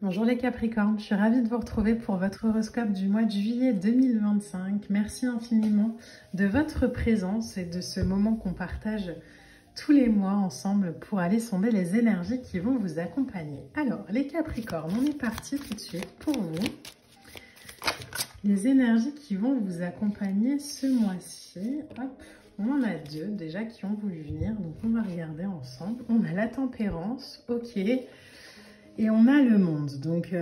Bonjour les Capricornes, je suis ravie de vous retrouver pour votre horoscope du mois de juillet 2025. Merci infiniment de votre présence et de ce moment qu'on partage tous les mois ensemble pour aller sonder les énergies qui vont vous accompagner. Alors les Capricornes, on est parti tout de suite pour vous. Les énergies qui vont vous accompagner ce mois-ci. Hop, on en a deux déjà qui ont voulu venir, donc on va regarder ensemble. On a la tempérance, ok. Et on a le monde, donc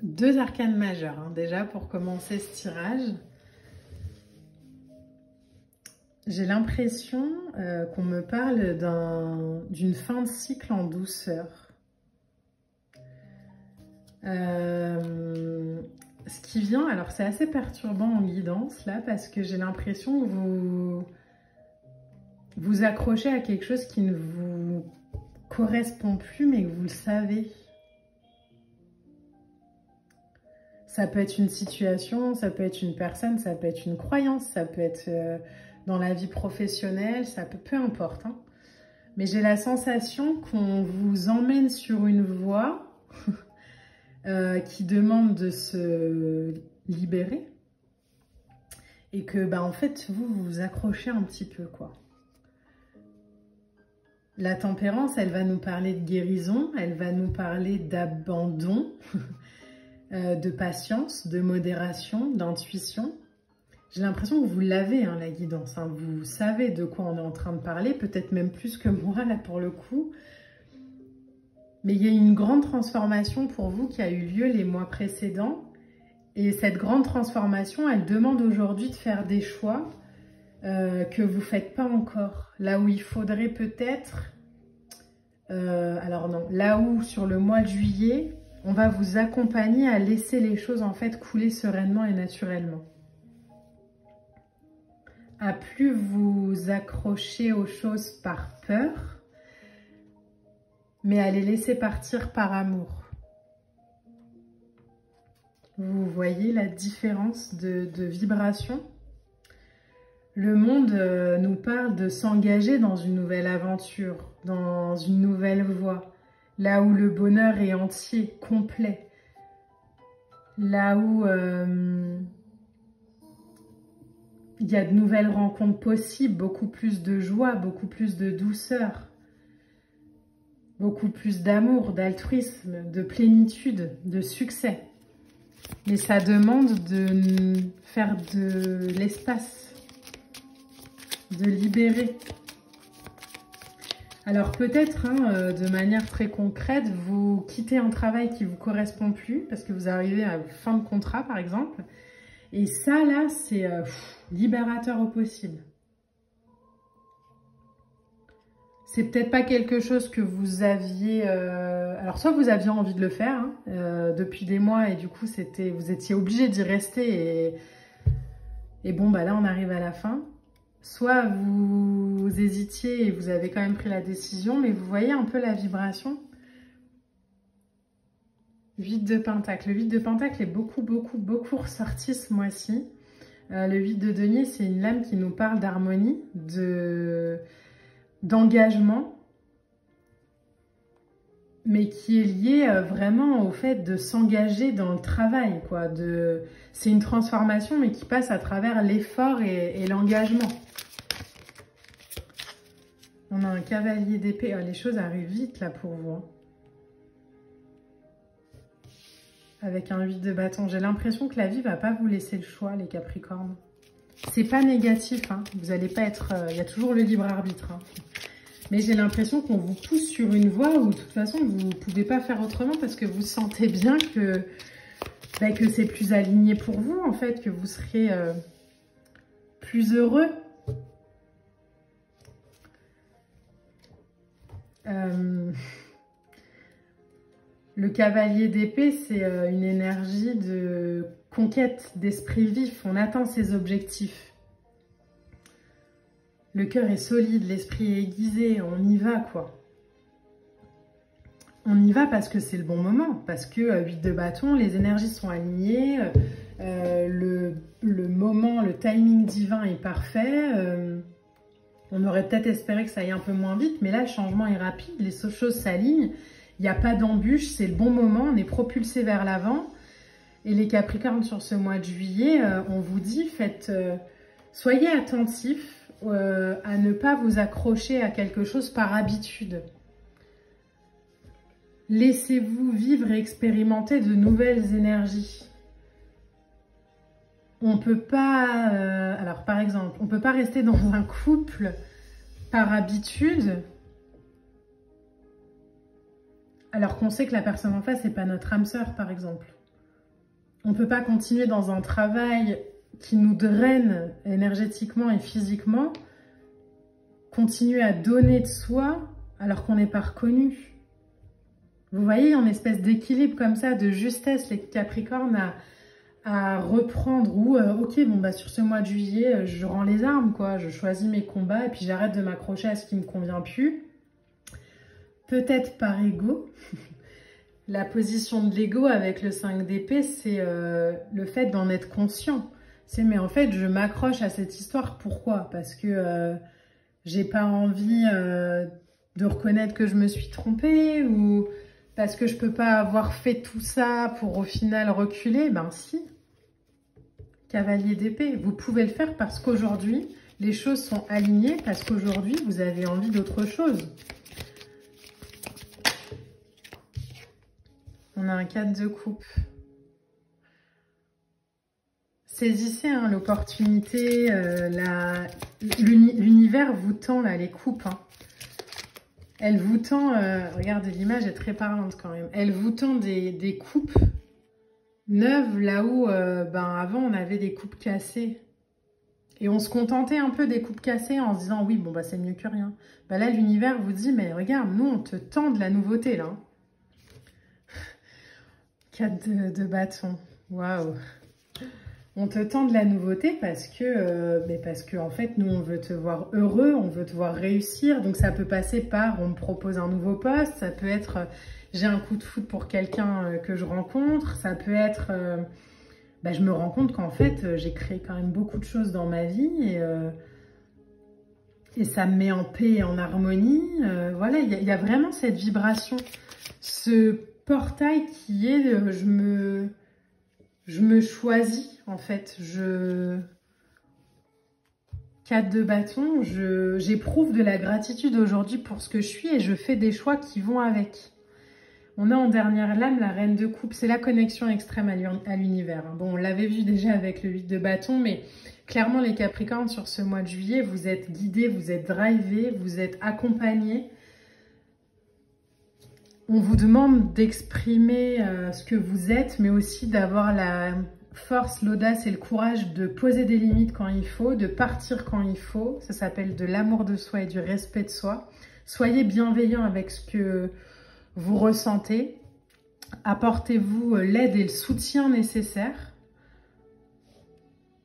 deux arcanes majeurs, hein, déjà pour commencer ce tirage. J'ai l'impression qu'on me parle d'une fin de cycle en douceur. Ce qui vient, alors c'est assez perturbant en guidance là, parce que j'ai l'impression que vous accrochez à quelque chose qui ne vous correspond plus, mais que vous le savez. Ça peut être une situation, ça peut être une personne, ça peut être une croyance, ça peut être dans la vie professionnelle, ça peut, peu importe. Hein. Mais j'ai la sensation qu'on vous emmène sur une voie qui demande de se libérer et que, bah, en fait, vous vous accrochez un petit peu, quoi. La tempérance, elle va nous parler de guérison, elle va nous parler d'abandon, de patience, de modération, d'intuition. J'ai l'impression que vous l'avez, hein, la guidance. Hein. Vous savez de quoi on est en train de parler, peut-être même plus que moi, là, pour le coup. Mais il y a une grande transformation pour vous qui a eu lieu les mois précédents. Et cette grande transformation, elle demande aujourd'hui de faire des choix que vous ne faites pas encore. Là où il faudrait peut-être... alors non, là où sur le mois de juillet, on va vous accompagner à laisser les choses en fait couler sereinement et naturellement. À plus vous accrocher aux choses par peur, mais à les laisser partir par amour. Vous voyez la différence de vibration ? Le monde nous parle de s'engager dans une nouvelle aventure, dans une nouvelle voie, là où le bonheur est entier, complet, là où il y a de nouvelles rencontres possibles, beaucoup plus de joie, beaucoup plus de douceur, beaucoup plus d'amour, d'altruisme, de plénitude, de succès. Mais ça demande de faire de l'espace, de libérer. Alors peut-être, hein, de manière très concrète, vous quittez un travail qui ne vous correspond plus parce que vous arrivez à fin de contrat par exemple. Et ça là, c'est libérateur au possible. C'est peut-être pas quelque chose que vous aviez... alors soit vous aviez envie de le faire hein, depuis des mois et du coup vous étiez obligé d'y rester et bon bah là on arrive à la fin. Soit vous hésitiez et vous avez quand même pris la décision, mais vous voyez un peu la vibration. 8 de Pentacle. Le 8 de Pentacle est beaucoup ressorti ce mois-ci. Le 8 de Denier, c'est une lame qui nous parle d'harmonie, d'engagement, mais qui est liée vraiment au fait de s'engager dans le travail, quoi. C'est une transformation, mais qui passe à travers l'effort et l'engagement. On a un cavalier d'épée. Oh, les choses arrivent vite là pour vous. Hein. Avec un 8 de bâton. J'ai l'impression que la vie ne va pas vous laisser le choix, les Capricornes. C'est pas négatif. Hein. Vous n'allez pas être... Il y a toujours le libre arbitre. Hein. Mais j'ai l'impression qu'on vous pousse sur une voie où de toute façon vous ne pouvez pas faire autrement parce que vous sentez bien que c'est plus aligné pour vous en fait, que vous serez plus heureux. Le cavalier d'épée, c'est une énergie de conquête, d'esprit vif. On atteint ses objectifs. Le cœur est solide, l'esprit est aiguisé. On y va, quoi. On y va parce que c'est le bon moment. Parce que 8 de bâton, les énergies sont alignées. Le moment, le timing divin est parfait. On aurait peut-être espéré que ça aille un peu moins vite. Mais là, le changement est rapide. Les choses s'alignent. Il n'y a pas d'embûche, c'est le bon moment, on est propulsé vers l'avant. Et les Capricornes, sur ce mois de juillet, on vous dit, soyez attentifs à ne pas vous accrocher à quelque chose par habitude. Laissez-vous vivre et expérimenter de nouvelles énergies. On peut pas, alors par exemple, on peut pas rester dans un couple par habitude, alors qu'on sait que la personne en face n'est pas notre âme sœur, par exemple. On peut pas continuer dans un travail qui nous draine énergétiquement et physiquement, continuer à donner de soi alors qu'on n'est pas reconnu. Vous voyez, en espèce d'équilibre comme ça, de justesse, les Capricornes à reprendre ou ok, bon bah sur ce mois de juillet, je rends les armes, quoi, je choisis mes combats et puis j'arrête de m'accrocher à ce qui me convient plus. Peut-être par ego. La position de l'ego avec le 5 d'épée, c'est le fait d'en être conscient. C'est mais en fait, je m'accroche à cette histoire, pourquoi? Parce que j'ai pas envie de reconnaître que je me suis trompée ou parce que je peux pas avoir fait tout ça pour au final reculer. Ben si, cavalier d'épée, vous pouvez le faire parce qu'aujourd'hui, les choses sont alignées, parce qu'aujourd'hui, vous avez envie d'autre chose. On a un 4 de coupe. Saisissez hein, l'opportunité, l'univers vous tend là, les coupes. Hein. Elle vous tend, regardez, l'image est très parlante quand même. Elle vous tend des coupes neuves là où avant on avait des coupes cassées. Et on se contentait un peu des coupes cassées en se disant oui, bon bah c'est mieux que rien. Bah là l'univers vous dit mais regarde, nous on te tend de la nouveauté là. 4 de bâton, waouh. On te tend de la nouveauté parce que en fait, nous, on veut te voir heureux, on veut te voir réussir. Donc, ça peut passer par, on me propose un nouveau poste. Ça peut être, j'ai un coup de foudre pour quelqu'un que je rencontre. Ça peut être, je me rends compte qu'en fait, j'ai créé quand même beaucoup de choses dans ma vie. Et ça me met en paix et en harmonie. Voilà, il y a vraiment cette vibration. Ce portail qui est, je me choisis, en fait. 4 de bâton, j'éprouve de la gratitude aujourd'hui pour ce que je suis et je fais des choix qui vont avec. On a en dernière lame la reine de coupe. C'est la connexion extrême à l'univers. Bon, on l'avait vu déjà avec le 8 de bâton, mais clairement, les Capricornes, sur ce mois de juillet, vous êtes guidés, vous êtes drivés, vous êtes accompagnés. On vous demande d'exprimer ce que vous êtes, mais aussi d'avoir la force, l'audace et le courage de poser des limites quand il faut, de partir quand il faut. Ça s'appelle de l'amour de soi et du respect de soi. Soyez bienveillants avec ce que vous ressentez. Apportez-vous l'aide et le soutien nécessaires.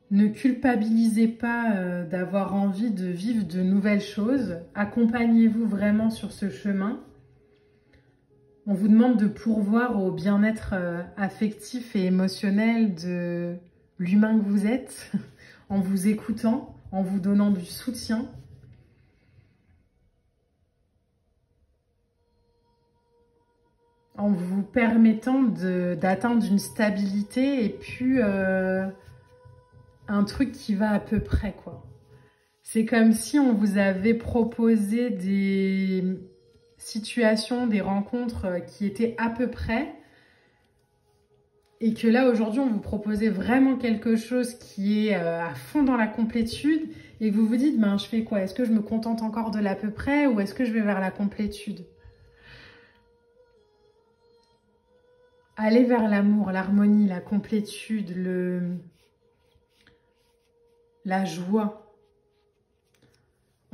Ne culpabilisez pas d'avoir envie de vivre de nouvelles choses. Accompagnez-vous vraiment sur ce chemin. On vous demande de pourvoir au bien-être affectif et émotionnel de l'humain que vous êtes, en vous écoutant, en vous donnant du soutien. En vous permettant d'atteindre une stabilité et puis un truc qui va à peu près, quoi. C'est comme si on vous avait proposé des situations, des rencontres qui étaient à peu près et que là aujourd'hui on vous proposait vraiment quelque chose qui est à fond dans la complétude et que vous vous dites ben je fais quoi? Est-ce que je me contente encore de l'à peu près ou est-ce que je vais vers la complétude? Allez vers l'amour, l'harmonie, la complétude, la joie.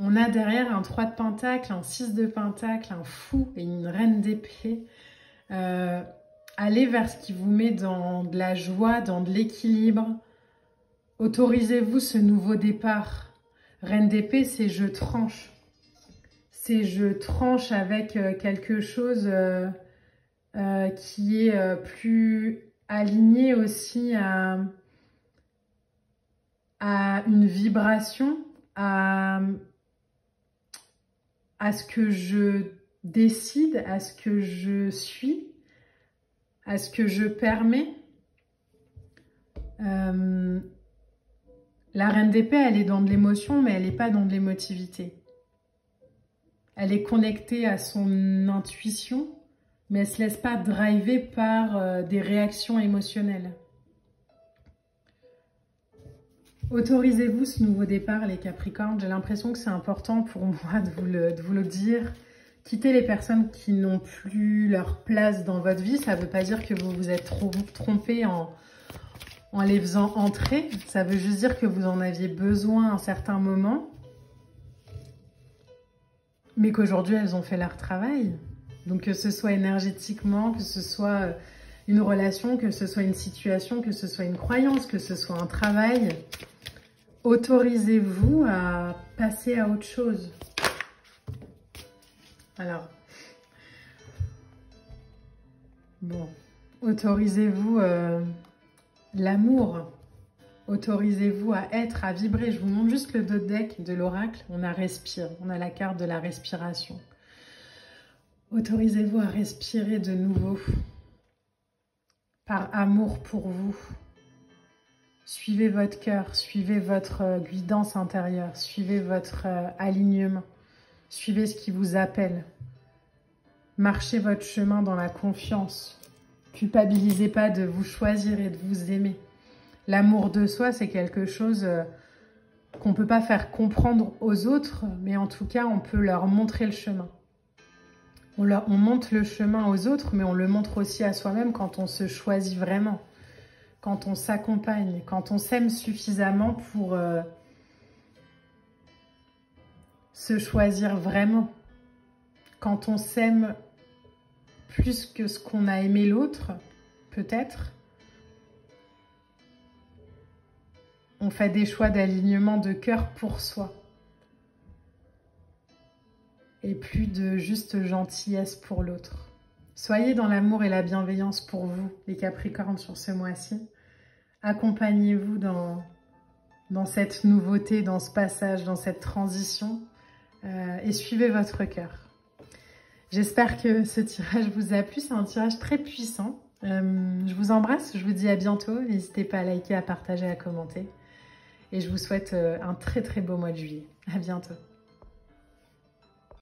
On a derrière un 3 de pentacle, un 6 de pentacle, un fou et une reine d'épée. Allez vers ce qui vous met dans de la joie, dans de l'équilibre. Autorisez-vous ce nouveau départ. Reine d'épée, c'est je tranche. C'est je tranche avec quelque chose qui est plus aligné aussi à une vibration, à ce que je décide, à ce que je suis, à ce que je permets. La reine d'épée, elle est dans de l'émotion, mais elle n'est pas dans de l'émotivité. Elle est connectée à son intuition, mais elle ne se laisse pas driver par des réactions émotionnelles. Autorisez-vous ce nouveau départ, les Capricornes. J'ai l'impression que c'est important pour moi de vous le dire. Quittez les personnes qui n'ont plus leur place dans votre vie. Ça ne veut pas dire que vous vous êtes trompé en les faisant entrer. Ça veut juste dire que vous en aviez besoin à un certain moment, mais qu'aujourd'hui, elles ont fait leur travail. Donc, que ce soit énergétiquement, que ce soit une relation, que ce soit une situation, que ce soit une croyance, que ce soit un travail, autorisez-vous à passer à autre chose. Alors, bon, autorisez-vous l'amour. Autorisez-vous à être, à vibrer. Je vous montre juste le dos de deck de l'oracle. On a respire, on a la carte de la respiration. Autorisez-vous à respirer de nouveau, par amour pour vous. Suivez votre cœur, suivez votre guidance intérieure, suivez votre alignement, suivez ce qui vous appelle. Marchez votre chemin dans la confiance. Culpabilisez pas de vous choisir et de vous aimer. L'amour de soi, c'est quelque chose qu'on ne peut pas faire comprendre aux autres, mais en tout cas, on peut leur montrer le chemin. On montre le chemin aux autres, mais on le montre aussi à soi-même quand on se choisit vraiment, quand on s'accompagne, quand on s'aime suffisamment pour se choisir vraiment, quand on s'aime plus que ce qu'on a aimé l'autre, peut-être. On fait des choix d'alignement de cœur pour soi. Et plus de juste gentillesse pour l'autre. Soyez dans l'amour et la bienveillance pour vous, les Capricornes, sur ce mois-ci. Accompagnez-vous dans cette nouveauté, dans ce passage, dans cette transition, et suivez votre cœur. J'espère que ce tirage vous a plu, c'est un tirage très puissant. Je vous embrasse, je vous dis à bientôt. N'hésitez pas à liker, à partager, à commenter. Et je vous souhaite un très très beau mois de juillet. À bientôt.